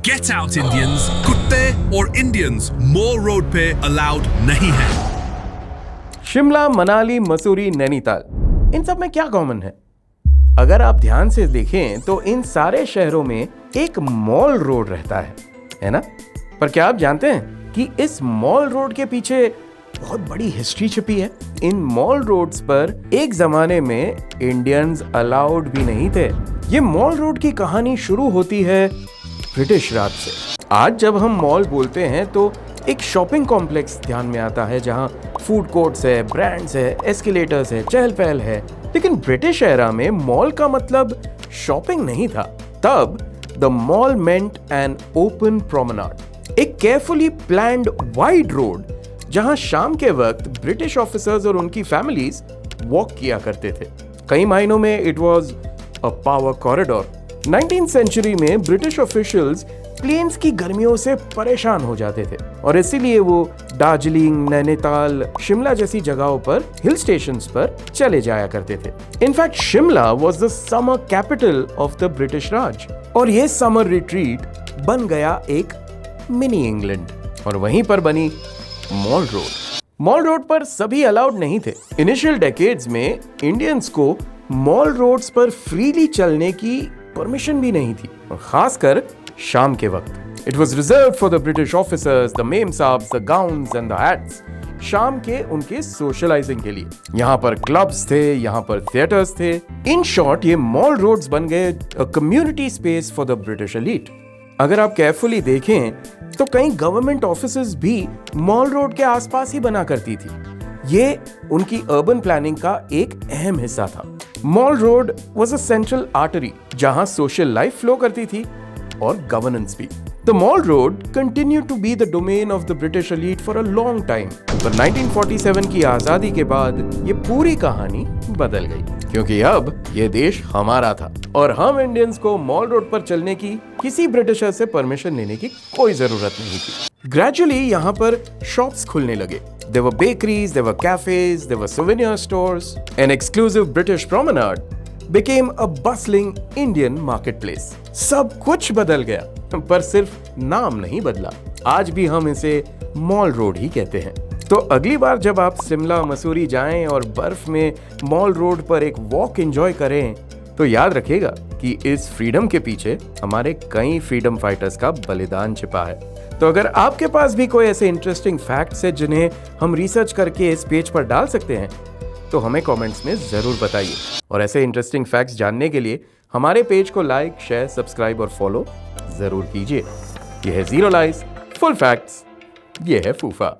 Get out Indians, कुत्ते और Indians mall road पे अलाउड नहीं है। शिमला, मनाली, मसूरी, नैनीताल, इन सब में क्या कॉमन है? अगर आप ध्यान से देखें तो इन सारे शहरों में एक मॉल रोड रहता है ना? पर क्या आप जानते हैं कि इस मॉल रोड के पीछे बहुत बड़ी हिस्ट्री छिपी है? इन मॉल रोड्स पर एक जमाने में इंडियंस अलाउड भी नहीं थे। ये मॉल रोड की कहानी शुरू होती है ब्रिटिश राज से। आज जब हम मॉल बोलते हैं तो एक शॉपिंग कॉम्प्लेक्स ध्यान में आता है जहां फूड कोर्ट्स है, ब्रांड्स है, एस्केलेटर्स है, चहल पहल है। लेकिन ब्रिटिश एरा में मॉल का मतलब शॉपिंग नहीं था। तब the mall meant an open promenade, एक केयरफुली प्लान्ड वाइड रोड जहां शाम के वक्त ब्रिटिश ऑफिसर्स और उनकी फैमिलीज वॉक किया करते थे। कई मायनों में it was a power corridor. 19th century में ब्रिटिश ऑफिशियल्स प्लेन्स की गर्मियों से परेशान हो जाते थे और इसीलिए वो दार्जिलिंग, नैनीताल, शिमला जैसी जगहों पर, हिल स्टेशंस पर चले जाया करते थे। In fact Shimla was the summer capital of the British Raj और ये समर रिट्रीट बन गया एक मिनी इंग्लैंड और वहीं पर बनी मॉल रोड। मॉल रोड पर सभी अलाउड नहीं थे। इनिशियल डेकेड्स में इंडियंस को मॉल रोड्स पर फ्रीली चलने की परमिशन भी नहीं थी और खासकर शाम के वक्त। It was reserve for the British officers, the memsahibs, the gowns and the hats. शाम के उनके सोशलाइजिंग के लिए यहाँ पर क्लब्स थे, यहाँ पर थिएटर्स थे। इन शॉर्ट ये मॉल रोड्स बन गए community space for the British elite. अगर आप केयरफुली देखें तो कई गवर्नमेंट ऑफिसेज भी मॉल रोड के आसपास ही बना करती थी। ये उनकी अर्बन प्लानिंग का एक अहम हिस्सा था। Mall road was a central artery जहां सोशल लाइफ फ्लो करती थी और गवर्नेंस भी। The Mall Road continued to be the domain of the British elite for a long time. पर 1947 की आजादी के बाद ये पूरी कहानी बदल गई क्योंकि अब ये देश हमारा था और हम इंडियंस को मॉल रोड पर चलने की किसी ब्रिटिशर से परमिशन लेने की कोई जरूरत नहीं थी। ग्रेजुअली यहाँ पर शॉप्स खुलने लगे। There were bakeries, there were cafes, there were souvenir stores. An exclusive British promenade became a bustling Indian marketplace. सब कुछ बदल गया पर सिर्फ नाम नहीं बदला। आज भी हम इसे मॉल रोड ही कहते हैं। तो अगली बार जब आप शिमला, मसूरी जाएं और बर्फ में मॉल रोड पर एक वॉक एंजॉय करें तो याद रखिएगा कि इस फ्रीडम के पीछे हमारे कई फ्रीडम फाइटर्स का बलिदान छिपा है। तो अगर आपके पास भी कोई ऐसे इंटरेस्टिंग फैक्ट्स है जिन्हें हम रिसर्च करके इस पेज पर डाल सकते हैं तो हमें कमेंट्स में जरूर बताइए। और ऐसे इंटरेस्टिंग फैक्ट्स जानने के लिए हमारे पेज को लाइक, शेयर, सब्सक्राइब और फॉलो जरूर कीजिए। यह है जीरो लाइज फुल फैक्ट्स, ये है फूफा।